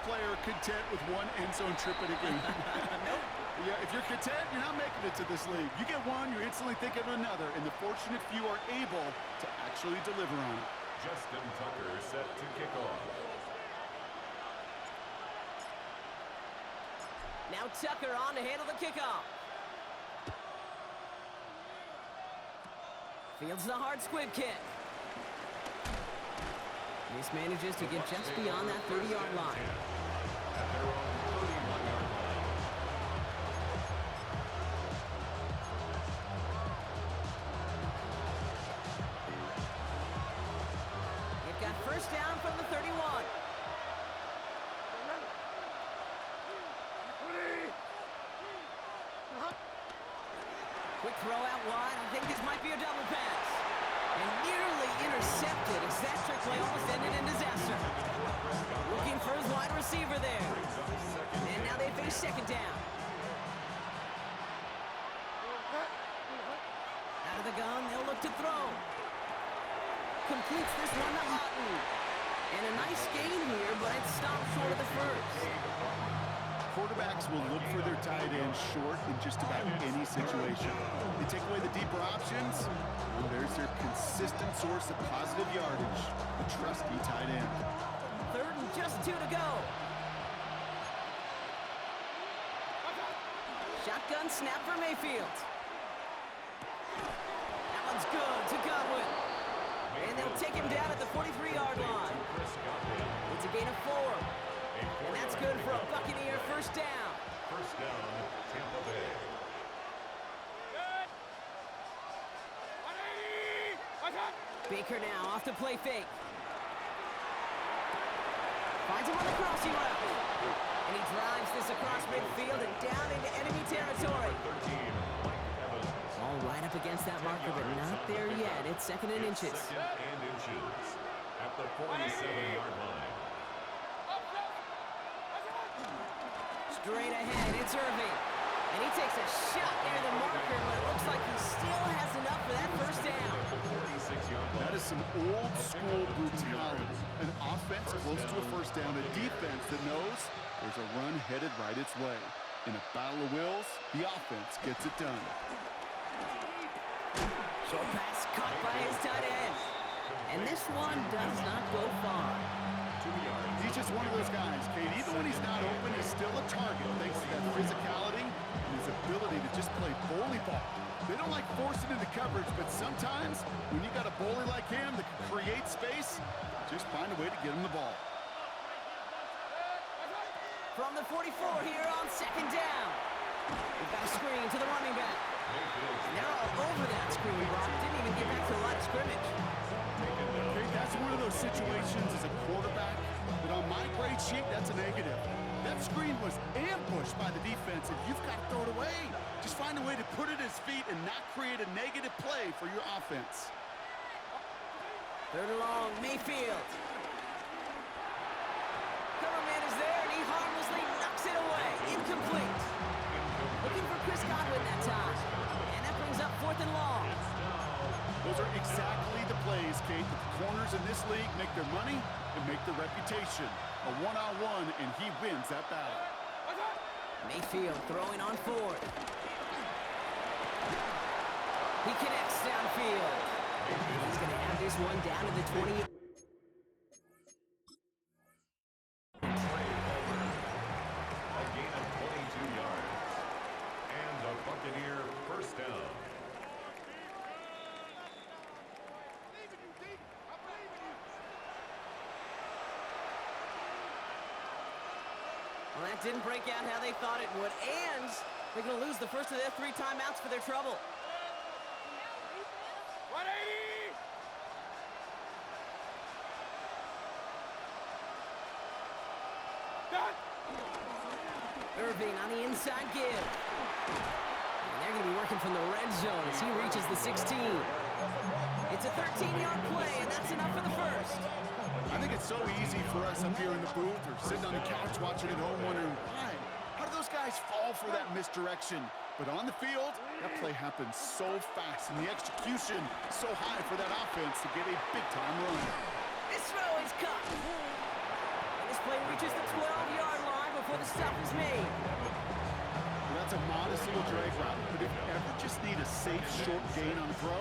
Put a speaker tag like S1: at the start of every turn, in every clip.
S1: player content with one end zone trip in a game.
S2: Nope.
S1: Yeah, if you're content, you're not making it to this league. You get one, you're instantly thinking of another, and the fortunate few are able to actually deliver on it.
S3: Justin Tucker set to kick off.
S2: Now Tucker on to handle the kickoff. Fields the hard squib kick. This manages to get just beyond that 30-yard line.
S3: At their own 31-yard line.
S2: They've got first down from the 31. Quick throw out wide. I think this might be a double pass. And nearly intercepted as that trick play almost ended in disaster. Looking for his wide receiver there. And now they face second down. Out of the gun, they'll look to throw. Completes this one to Otten. And a nice gain here, but it stopped short of the first.
S1: Quarterbacks will look for their tight end short in just about any situation. They take away the deeper options, and there's their consistent source of positive yardage, the trusty tight end.
S2: Third and just 2 to go. Shotgun snap for Mayfield. That one's good to Godwin. And they'll take him down at the 43-yard line. It's a gain of 4. And that's good for a Buccaneer first down.
S3: First down, Tampa Bay.
S2: Baker now off to play fake. Finds him on the crossing route. And he drives this across midfield and down into enemy territory.
S3: 13, Mike Evans.
S2: All right up against that marker, but not there yet. It's second and inches.
S3: Second and inches. At the 47-yard line.
S2: Straight ahead, it's Irving. And he takes a shot near the marker, but it looks like he still has enough for that first down.
S1: That is some old school brutality. An offense close to a first down, a defense that knows there's a run headed right its way. In a battle of wills, the offense gets it done.
S2: Short pass caught by his tight end. And this one does not go far.
S3: 2 yards.
S1: He's just one of those guys, Kate. Even when he's not open, he's still a target thanks to that physicality and his ability to just play bully ball. They don't like forcing into coverage, but sometimes when you got a bully like him that can create space, just find a way to get him the ball.
S2: From the 44 here on second down. We've got a screen to the running back. And they're all over that screen, Brock. Didn't even get back to the line of scrimmage.
S1: Okay, that's one of those situations as a quarterback that on my grade sheet, that's a negative. That screen was ambushed by the defense, and you've got to throw it away. Just find a way to put it at his feet and not create a negative play for your offense.
S2: Third and long, Mayfield. Cover man is there, and he harmlessly knocks it away. Incomplete. Looking for Chris Godwin that time. And that brings up fourth and long.
S1: Those are exactly the plays, Kate, that the corners in this league make their money and make their reputation. A one-on-one, and he wins that battle.
S2: Mayfield throwing on fourth. He connects downfield. He's going to have this one down to the 20.
S3: A gain of 22 yards. And a Buccaneer first down.
S2: Well, that didn't break out how they thought it would, and they're going to lose the first of their 3 timeouts for their trouble.
S4: 180! Done!
S2: Irving on the inside give. And they're going to be working from the red zone as he reaches the 16. It's a 13-yard play, and that's enough for the first.
S1: I think it's so easy for us up here in the booth or sitting on the couch watching at home wondering, why? How do those guys fall for that misdirection? But on the field, that play happens so fast, and the execution so high for that offense to get a big-time run.
S2: This throw is caught. And this play reaches the 12-yard line before the stop is made.
S1: Well, that's a modest little drag route, but if you ever just need a safe, short gain on the throw,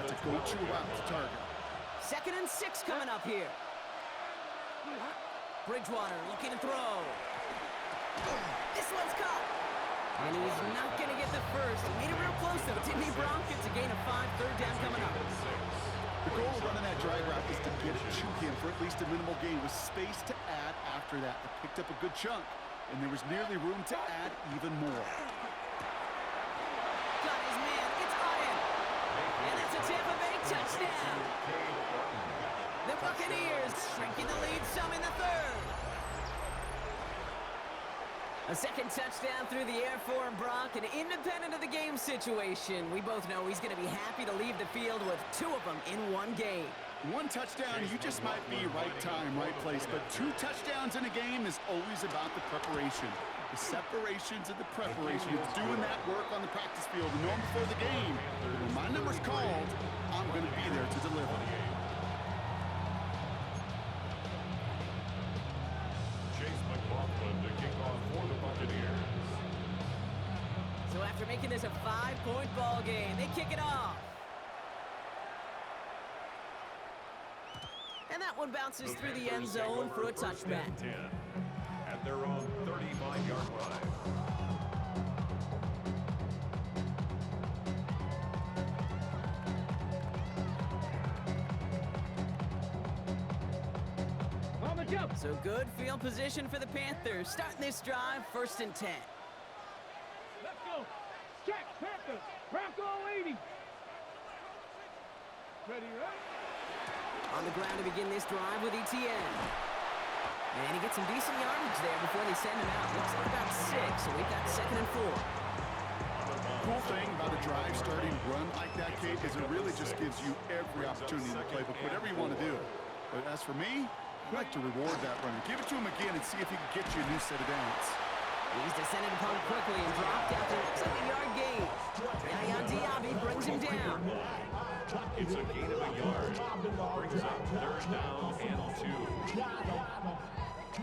S1: that's a go-to route to target.
S2: 2nd and 6 coming up here. Bridgewater looking to throw. This one's caught. And he's not going to get the first. He made it real close, though, didn't he, Bronk? It's a gain of 5, 3rd down coming up.
S1: The goal of running that drag route is to get it to him for at least a minimal gain with space to add after that. They picked up a good chunk, and there was nearly room to add even more.
S2: Got his man. It's Iron. And that's a Tampa Bay touchdown. The Buccaneers shrinking the lead some in the 3rd. A 2nd touchdown through the air for Brock, and independent of the game situation, we both know he's going to be happy to leave the field with 2 of them in one game.
S1: 1 touchdown, you just might be right time, right place, but 2 touchdowns in a game is always about the preparation. The separations of the preparation, doing that work on the practice field and knowing before the game, when my number's called, I'm going to be there to deliver.
S2: So after making this a 5-point ball game, they kick it off. And that one bounces through the end zone for a touchback.
S3: At their own 35-yard line.
S2: So good field position for the Panthers. Starting this drive, 1st and 10.
S4: Let's go. Check, Panthers. Bronco 80. Ready, right?
S2: On the ground to begin this drive with ETN. And he gets some decent yardage there before they send him out. Looks like about 6, so we've got 2nd and 4.
S1: Cool thing about a drive starting run like that, Kate, is it really just gives you every opportunity in the playbook, whatever you want to do. But as for me, I'd like to reward that runner. Give it to him again and see if he can get you a new set of downs.
S2: He's descended upon quickly and dropped out to 7-yard gain. Yaya Diaby brings him down.
S3: It's a gain of a yard. Brings up 3rd down and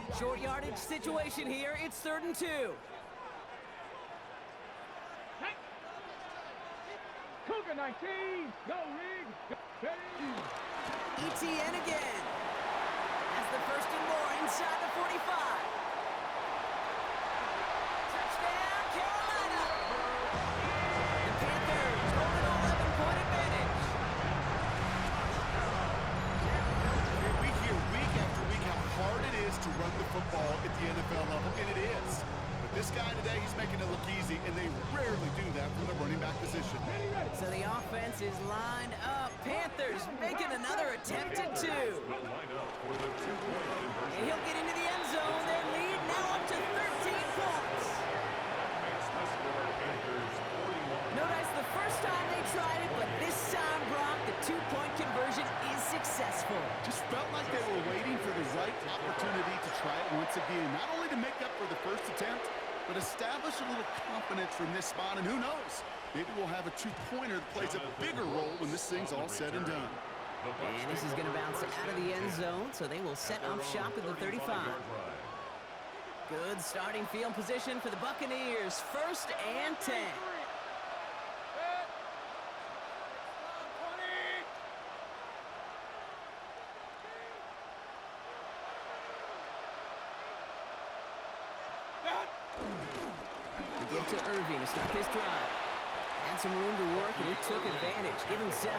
S3: 2.
S2: Short yardage situation here. It's 3rd and 2.
S4: Cougar 19. Go, Rig. Ready.
S2: ETN again. That's the 1st and more inside the 45. Touchdown, Carolina. The Panthers hold an 11-point advantage.
S1: We hear week after week how hard it is to run the football at the NFL level, and it is. But this guy today, he's making it look easy, and they rarely do that from the running back position.
S2: So the offense is lined up. Panthers making another attempt at 2. And he'll get into the end zone. Their lead now up to 13 points. No, that's the first time they tried it, but this time, Brock, the 2-point conversion is successful.
S1: Just felt like they were waiting for the right opportunity to try it once again. Not only to make up for the first attempt, but establish a little confidence from this spot. And who knows, maybe we'll have a 2-pointer that plays a bigger role when this thing's all said and done.
S2: And this is going to bounce out of the end zone, so they will set up shop at the 35. Good starting field position for the Buccaneers. 1st and 10. Give to Irving to start this drive. Had some room to work, and he took advantage. Give him 7.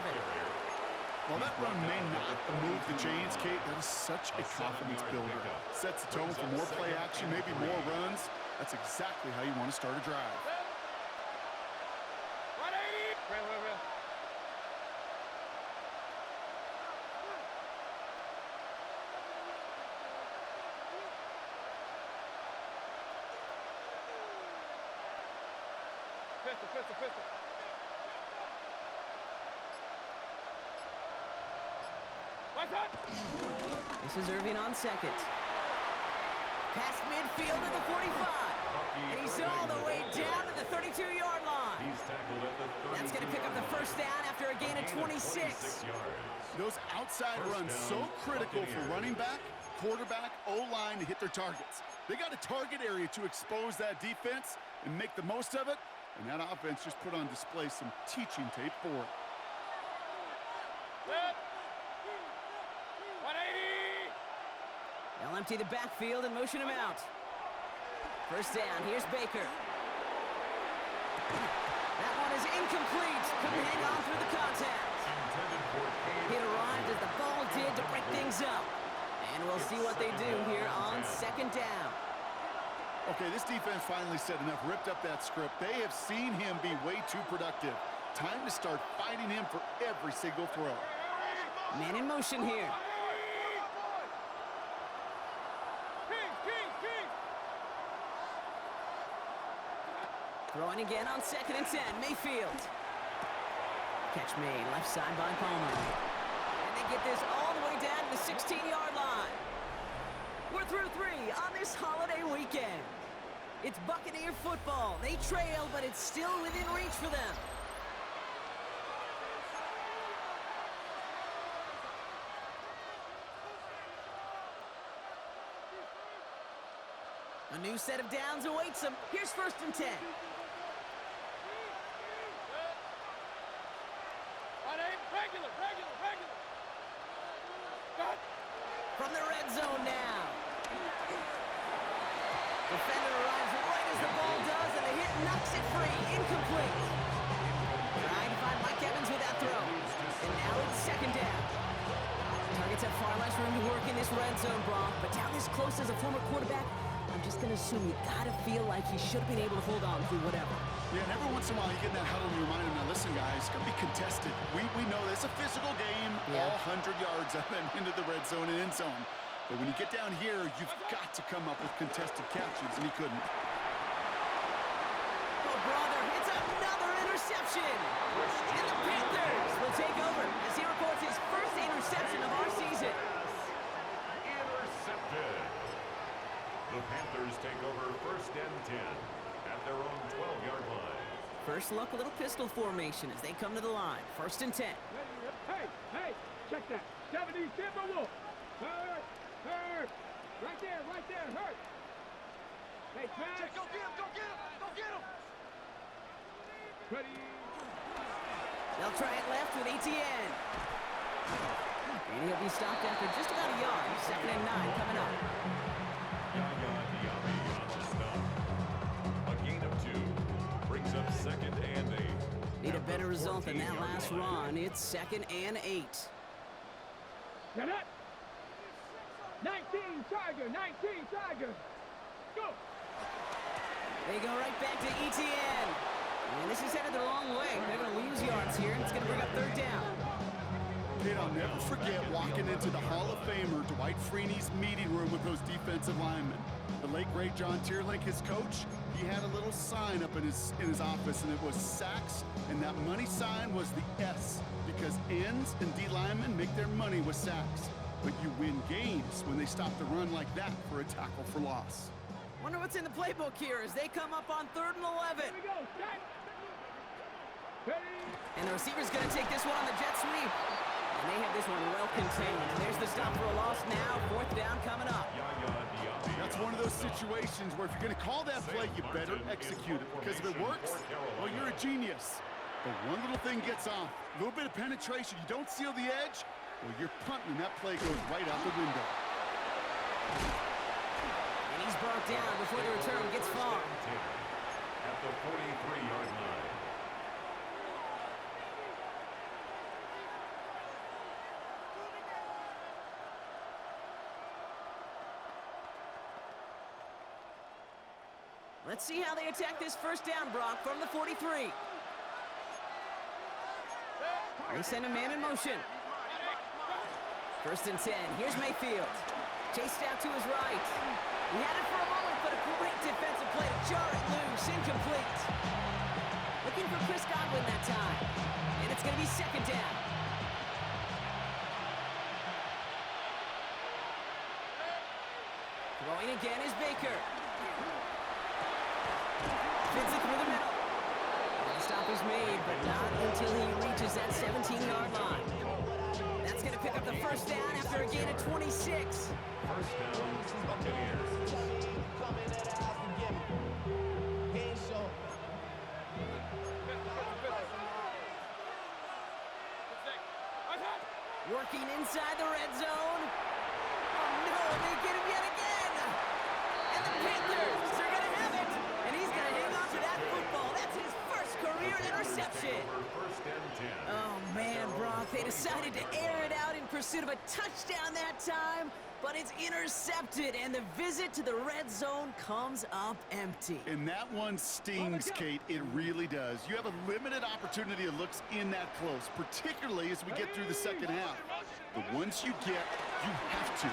S1: While that run may not move the chains, Kate, that is such a confidence builder. Sets the tone for more play action, maybe more runs. That's exactly how you want to start a drive.
S4: Pistol.
S2: This is Irving on 2nd. Past midfield to the 45. And he's all the way down to the 32-yard line. That's going to pick up the 1st down after a gain of 26.
S1: Those outside runs so critical for running back, quarterback, O-line to hit their targets. They got a target area to expose that defense and make the most of it, and that offense just put on display some teaching tape for it.
S4: Set. 180.
S2: They'll empty the backfield and motion him out. First down, here's Baker. That one is incomplete. Couldn't hang on through the contact. It arrived as the ball did to break things up. And we'll see what they do here on second down.
S1: Okay, this defense finally said enough, ripped up that script. They have seen him be way too productive. Time to start fighting him for every single throw.
S2: Man in motion here. Throwing again on 2nd and 10. Mayfield. Catch made. Left side by Palmer. And they get this all the way down to the 16-yard line. We're through 3 on this holiday weekend. It's Buccaneer football. They trail, but it's still within reach for them. A new set of downs awaits them. Here's 1st and 10.
S4: Regular. Cut.
S2: From the red zone now. Defender arrives right as the ball does, and the hit knocks it free. Incomplete. Trying to find Mike Evans with that throw. And now it's 2nd down. Targets have far less room to work in this red zone, Brock. But down this close as a former quarterback, I'm just going to assume you got to feel like he should have been able to hold on through whatever.
S1: Yeah, and every once in a while you get in that huddle and you remind him, now listen guys, it's going to be contested. We know it's a physical game, all 100 yards up and into the red zone and end zone. But when you get down here, you've got to come up with contested catches, and he couldn't.
S2: Oh, brother, it's another interception. And the Panthers will take over as he records his first interception of our season.
S3: Intercepted. The Panthers take over 1st and 10 at their own 12-yard line.
S2: First look, a little pistol formation as they come to the line. 1st and 10.
S4: Hey, check that. 70 Timberwolf. Hurt. Right there, hurt. Hey, pass. Go get him. Ready.
S2: They'll try it left with Etienne. And he'll be stopped after just about a yard. 2nd and 9 coming up.
S3: Yaya Diaby on the stop. A gain of 2 brings up 2nd and 8.
S2: Need a better result than that last run. It's 2nd and 8.
S4: Get up. 19 Tiger. Go.
S2: They go right back to Etienne. And this is headed the wrong way. They're going to lose yards here, and it's going to bring up 3rd down.
S1: Kid, I'll never forget walking into the Hall of Famer Dwight Freeney's meeting room with those defensive linemen. The late, great John Tierlink, his coach, he had a little sign up in his office, and it was sacks, and that money sign was the S, because ends and D linemen make their money with sacks. But you win games when they stop the run like that for a tackle for loss.
S2: Wonder what's in the playbook here as they come up on 3rd and 11.
S4: Here we go. Set. Ready.
S2: And the receiver's going to take this one on the jet sweep. And they have this one well contained. And there's the stop for a loss now. 4th down coming up.
S1: That's one of those situations where if you're going to call that play, you better execute it. Because if it works, well, you're a genius. But one little thing gets off. A little bit of penetration. You don't seal the edge, well, you're punting, and that play goes right out the window.
S2: And he's brought down before the return gets far.
S3: At the 43-yard line.
S2: Let's see how they attack this 1st down, Brock, from the 43. They send a man in motion. 1st and 10. Here's Mayfield. Chased out to his right. He had it for a moment, but a great defensive play to jar it loose. Incomplete. Looking for Chris Godwin that time. And it's going to be 2nd down. Throwing again is Baker. Fits it through the middle. The stop is made, but not until he reaches that 17-yard line. That's going to pick up the first down after a gain of 26.
S3: First down, Buccaneers.
S2: Working inside the red zone. Oh no, they get him yet again. And the Panthers are going to have it. And he's going to hang on to that football. That's his first career interception.
S3: First and 10.
S2: Oh man, Brock, they decided to air it out in pursuit of a touchdown that time, but it's intercepted, and the visit to the red zone comes up empty.
S1: And that one stings, Kate. It really does. You have a limited opportunity that looks in that close, particularly as we get through the second half. But once you get, you have to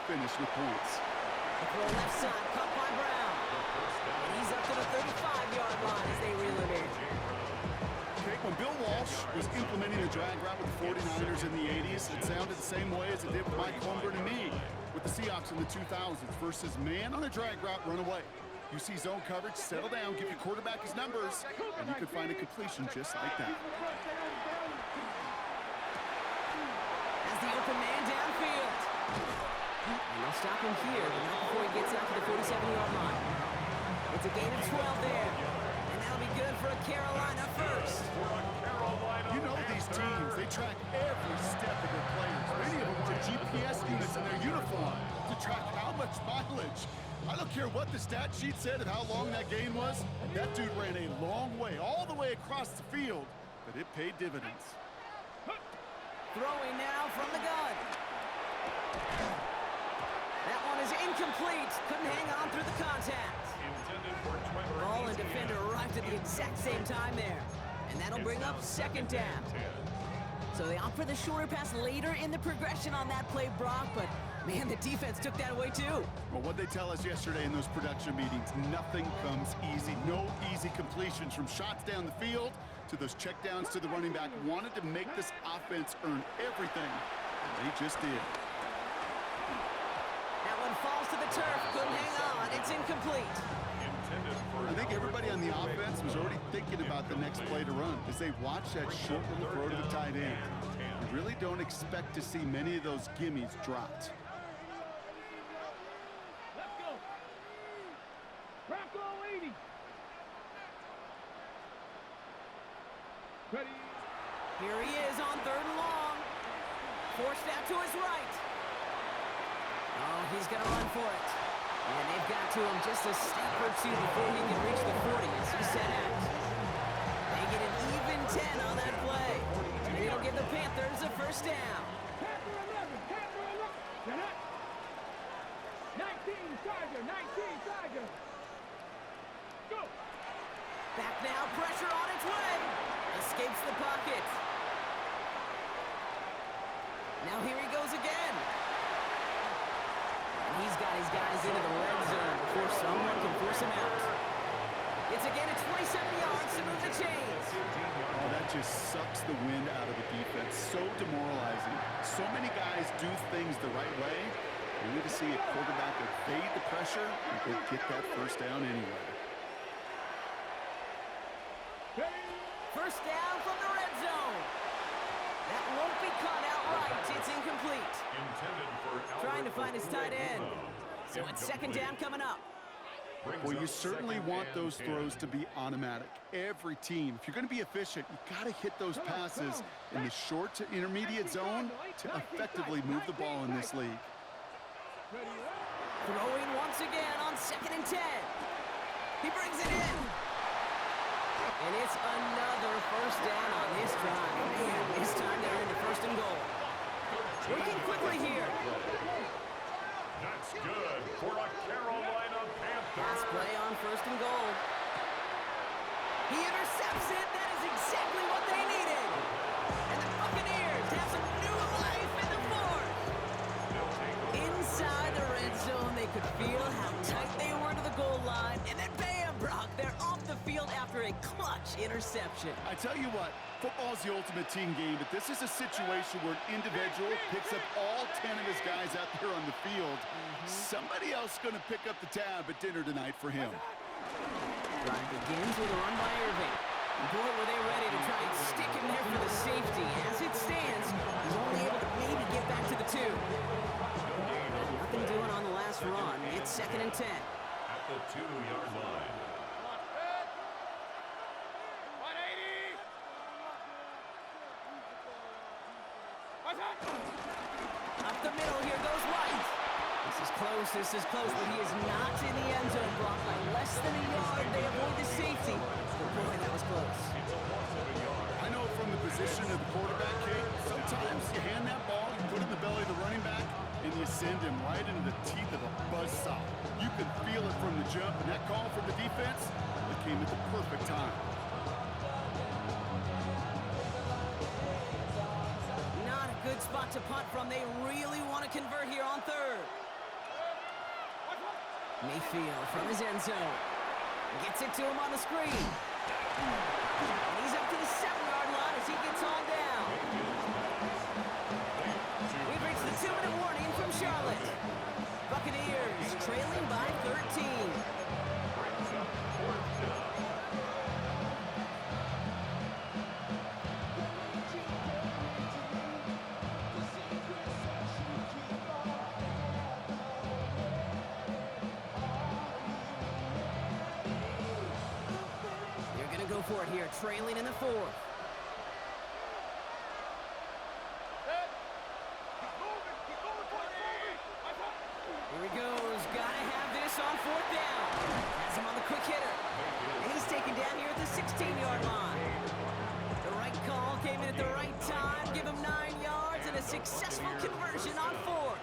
S1: finish with points.
S2: The throw left side, caught by Brown. And he's up to the 35-yard line as they reel it in.
S1: Kate, when Bill Walsh was implementing the drag route with the 49ers in the 80s, it sounded the same way as it did with Mike Holmgren and me with the Seahawks in the 2000s versus man on a drag route, run away. You see zone coverage, settle down, give your quarterback his numbers, and you can find a completion just like that.
S2: As the open man downfield. And they'll stop him here, but not before he gets out to the 47-yard line. It's a gain of 12 there. And that'll be good for a Carolina first.
S1: You know these teams, they track every step of their players. Many of them want GPS units in their uniform to track how much mileage. I don't care what the stat sheet said of how long that game was. That dude ran a long way, all the way across the field, but it paid dividends.
S2: Throwing now from the gun. That one is incomplete. Couldn't hang on through the contact. Ball and defender arrived at the exact same time there. And that'll bring up second down. So they opt for the shorter pass later in the progression on that play, Brock, but man, the defense took that away too.
S1: Well, what they tell us yesterday in those production meetings, nothing comes easy. No easy completions from shots down the field to those checkdowns to the running back. Wanted to make this offense earn everything, and they just did.
S2: That one falls to the turf. Couldn't hang on. It's incomplete.
S1: I think everybody on the offense was already thinking about the next play to run as they watch that short little throw to the tight end. You really don't expect to see many of those gimmies dropped.
S4: Let's go. Bronco 80. Ready.
S2: Here he is on third and long. Forced out to his right. Oh, he's going to run for it. And they've got to him just a step or two before he can reach the 40 as he set out. They get an even 10 on that play. And it'll give the Panthers a first down.
S4: Panther 11. Panther 11. Shut up. 19 Tiger. 19 Tiger. Go.
S2: Back now, pressure on its way. Escapes the pocket. Now here he goes again. He's got his guys into the red zone before someone can force him out. It's again at 27 yards to move the chains.
S1: Oh, that just sucks the wind out of the defense. So demoralizing. So many guys do things the right way. We need to see a quarterback evade the pressure and go get that first down anyway.
S2: First down from the red zone. That won't be caught outright. It's incomplete. Trying to find his tight end. So it's second down coming up.
S1: Well, you certainly want those throws to be automatic. Every team, if you're going to be efficient, you've got to hit those passes in the short to intermediate zone to effectively move the ball in this league.
S2: Throwing once again on 2nd and 10. He brings it in. And it's another first down on this drive. Man, this time they're in the first and goal. Working quickly here.
S3: That's good for a Carolina Panthers.
S2: Pass play on 1st and goal. He intercepts it. That is exactly what they needed. And the Buccaneers have some new life in the fourth. Inside the red zone, they could feel how tight they were to the goal line. And then bam, Brock, they're off the field after a clutch interception.
S1: I tell you what, football is the ultimate team game, but this is a situation where an individual picks up all 10 of his guys out there on the field. Somebody else is going to pick up the tab at dinner tonight for him.
S2: Drive begins with a run by Irving. Boy, were they ready to try and stick him there for the safety. As it stands, he's only able to maybe get back to the 2. Nothing doing on the last run. It's 2nd and 10.
S3: At the 2-yard line.
S2: Up the middle, here goes White. This is close, but he is not in the end zone. Blocked by less than a yard. They avoid the safety. But boy, that was close.
S1: I know from the position of the quarterback, Kate, sometimes you hand that ball, you put it in the belly of the running back, and you send him right into the teeth of a buzzsaw. You can feel it from the jump, and that call from the defense, it came at the perfect time.
S2: Not a good spot to punt from. They really want to convert here on 3rd. Mayfield from his end zone. Gets it to him on the screen. And he's up to the 7-yard line as he gets on down. We've reached the 2-minute warning from Charlotte. Buccaneers trailing by 13. Go for it here, trailing in the 4th. Here he goes, gotta have this on 4th down. Has him on the quick hitter. And he's taken down here at the 16-yard line. The right call came in at the right time, give him 9 yards and a successful conversion on 4th.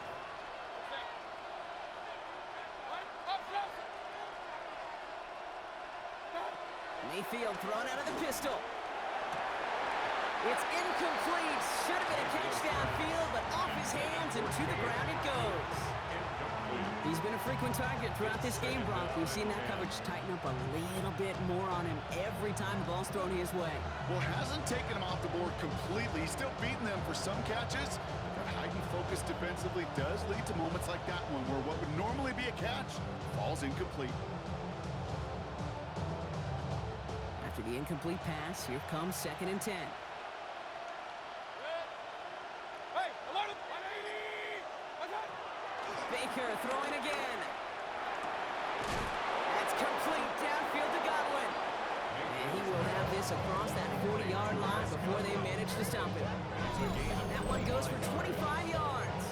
S2: Mayfield thrown out of the pistol. It's incomplete. Should have been a catch downfield, but off his hands and to the ground it goes. He's been a frequent target throughout this game, Brock. We've seen that coverage tighten up a little bit more on him every time the ball's thrown his way.
S1: Well, hasn't taken him off the board completely. He's still beating them for some catches. But heightened focus defensively does lead to moments like that one, where what would normally be a catch falls incomplete.
S2: After the incomplete pass, here comes 2nd and 10. Baker throwing again. That's complete downfield to Godwin. And he will have this across that 40-yard line before they manage to stop him. That one goes for 25 yards.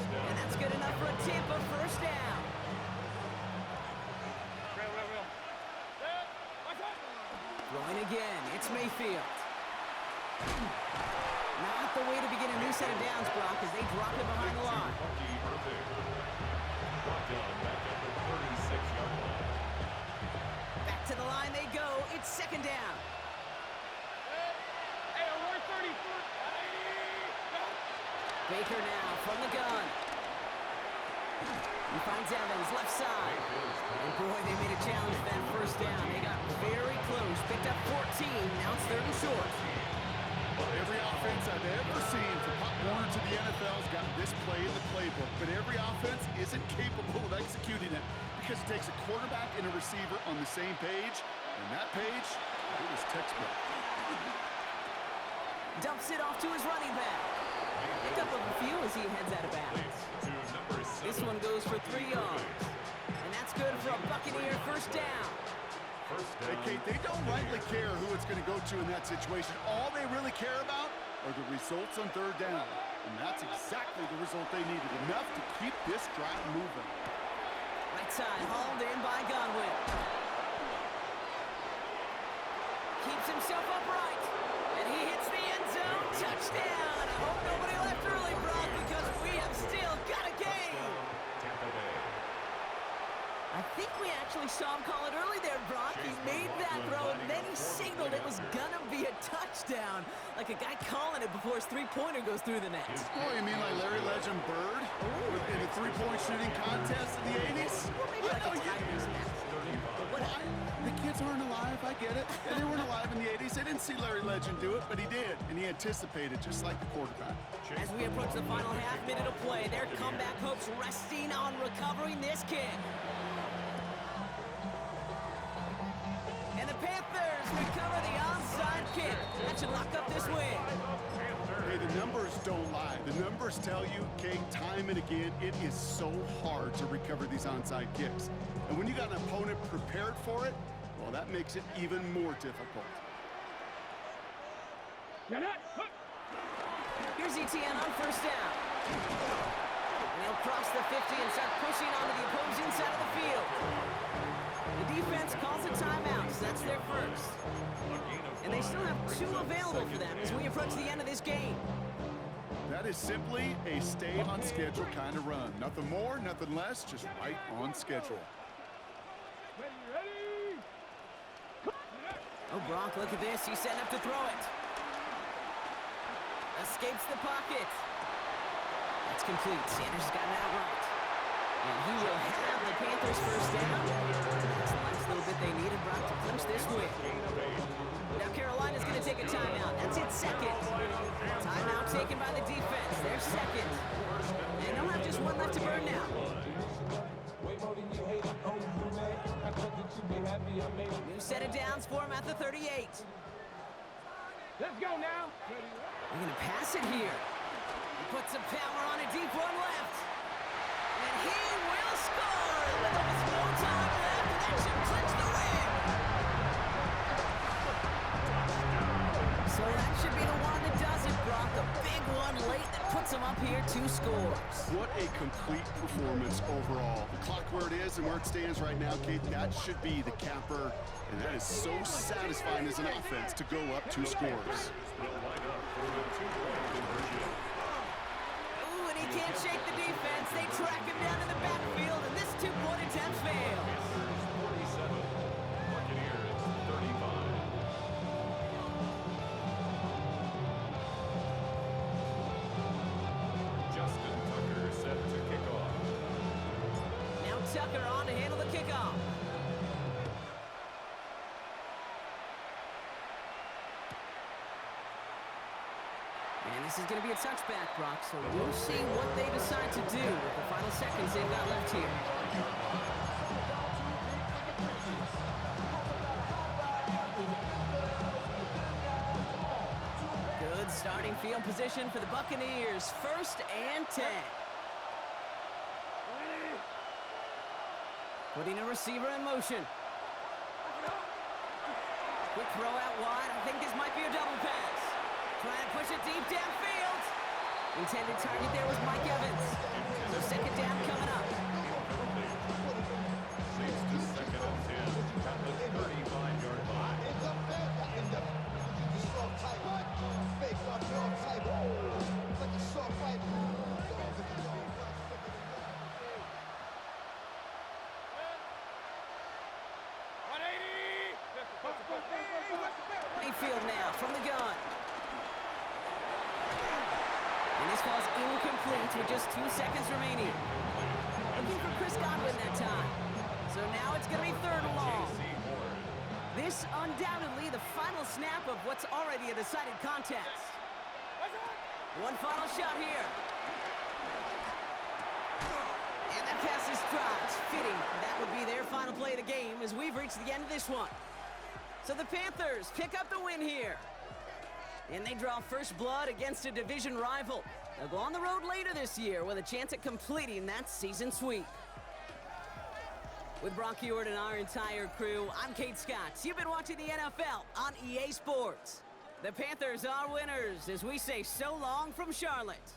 S2: And that's good enough for a Tampa 1st down. Throwing again, it's Mayfield. Not the way to begin a new set of downs, Brock, as they drop it behind the line. Back to the line they go. It's 2nd down. Baker now from the gun. He finds Evans left side. And boy, they made a challenge for that 1st down. They got very close. Picked up 14. Now it's 3rd and short.
S1: Every offense I've ever seen from Pop Warner to the NFL's got this play in the playbook, but every offense isn't capable of executing it because it takes a quarterback and a receiver on the same page, and that page, it was textbook.
S2: Dumps it off to his running back. Pick up a few as he heads out of bounds. This one goes for 3 yards, and that's good for a Buccaneer 1st down.
S1: Hey, Kate, they don't rightly care who it's going to go to in that situation. All they really care about are the results on 3rd down. And that's exactly the result they needed, enough to keep this drive moving.
S2: Right side, hauled in by Godwin. Keeps himself upright, and he hits the end zone. Touchdown! I hope nobody left early, Brock, because we have still got a game. I think we actually saw him call it early there, Brock. He made that throw, and then he signaled it was gonna be a touchdown. Like a guy calling it before his 3-pointer goes through the net.
S1: Oh, you mean like Larry Legend Bird? In a 3-point shooting contest in the 80s?
S2: Or maybe like a Tigers match. But whatever.
S1: The kids aren't alive, I get it. And they weren't alive in the 80s. They didn't see Larry Legend do it, but he did. And he anticipated, just like the quarterback.
S2: As we approach the final half-minute of play, their comeback hopes resting on recovering this kick. And the Panthers recover the onside. should lock up this win.
S1: Hey, the numbers don't lie. The numbers tell you, Kate, time and again, it is so hard to recover these onside kicks. And when you got an opponent prepared for it, well, that makes it even more difficult.
S2: Here's ETN on first down. And he'll cross the 50 and start pushing onto the opposing side of the field. The defense calls a timeout, so that's their first. And they still have 2 available for them as we approach the end of this game.
S1: That is simply a stay on schedule kind of run. Nothing more, nothing less, just right on schedule.
S2: Oh, Gronk, look at this. He's setting up to throw it. Escapes the pocket. That's complete. Sanders has got it out right. And he will have the Panthers first down. That's the last little bit they needed, Brock, to clinch this win. Now Carolina's going to take a timeout. That's its second. Timeout taken by the defense. Their second. And they'll have just one left to burn now. New set of downs for him at the 38.
S4: Let's go now.
S2: They're going to pass it here. He puts some power on a deep one left. And he will score with almost no time left. And that should clinch the win. So that should be the one that does it, Brock. A big one late that puts him up here 2 scores.
S1: What a complete performance overall. The clock where it is and where it stands right now, Kate, that should be the capper. And that is so satisfying as an offense to go up 2 scores.
S2: Ooh, and he can't shake the defense. They track him down in the backfield, and this 2-point attempt fails. Tucker on to handle the kickoff. And this is going to be a touchback, Brock, so we'll see what they decide to do with the final seconds they've got left here. Good starting field position for the Buccaneers. 1st and 10. Putting a receiver in motion. Quick throw out wide. I think this might be a double pass. Trying to push it deep downfield. Intended target there was Mike Evans. So second down coming up.
S3: 6 to 2nd and 10 at the 35-yard line.
S2: Mayfield now from the gun. And this ball's incomplete with just 2 seconds remaining. Looking for Chris Godwin that time. So now it's going to be 3rd and long. This undoubtedly the final snap of what's already a decided contest. One final shot here. And that pass is dropped. Fitting. That would be their final play of the game as we've reached the end of this one. So the Panthers pick up the win here. And they draw first blood against a division rival. They'll go on the road later this year with a chance at completing that season sweep. With Brock Ewart and our entire crew, I'm Kate Scott. You've been watching the NFL on EA Sports. The Panthers are winners as we say so long from Charlotte.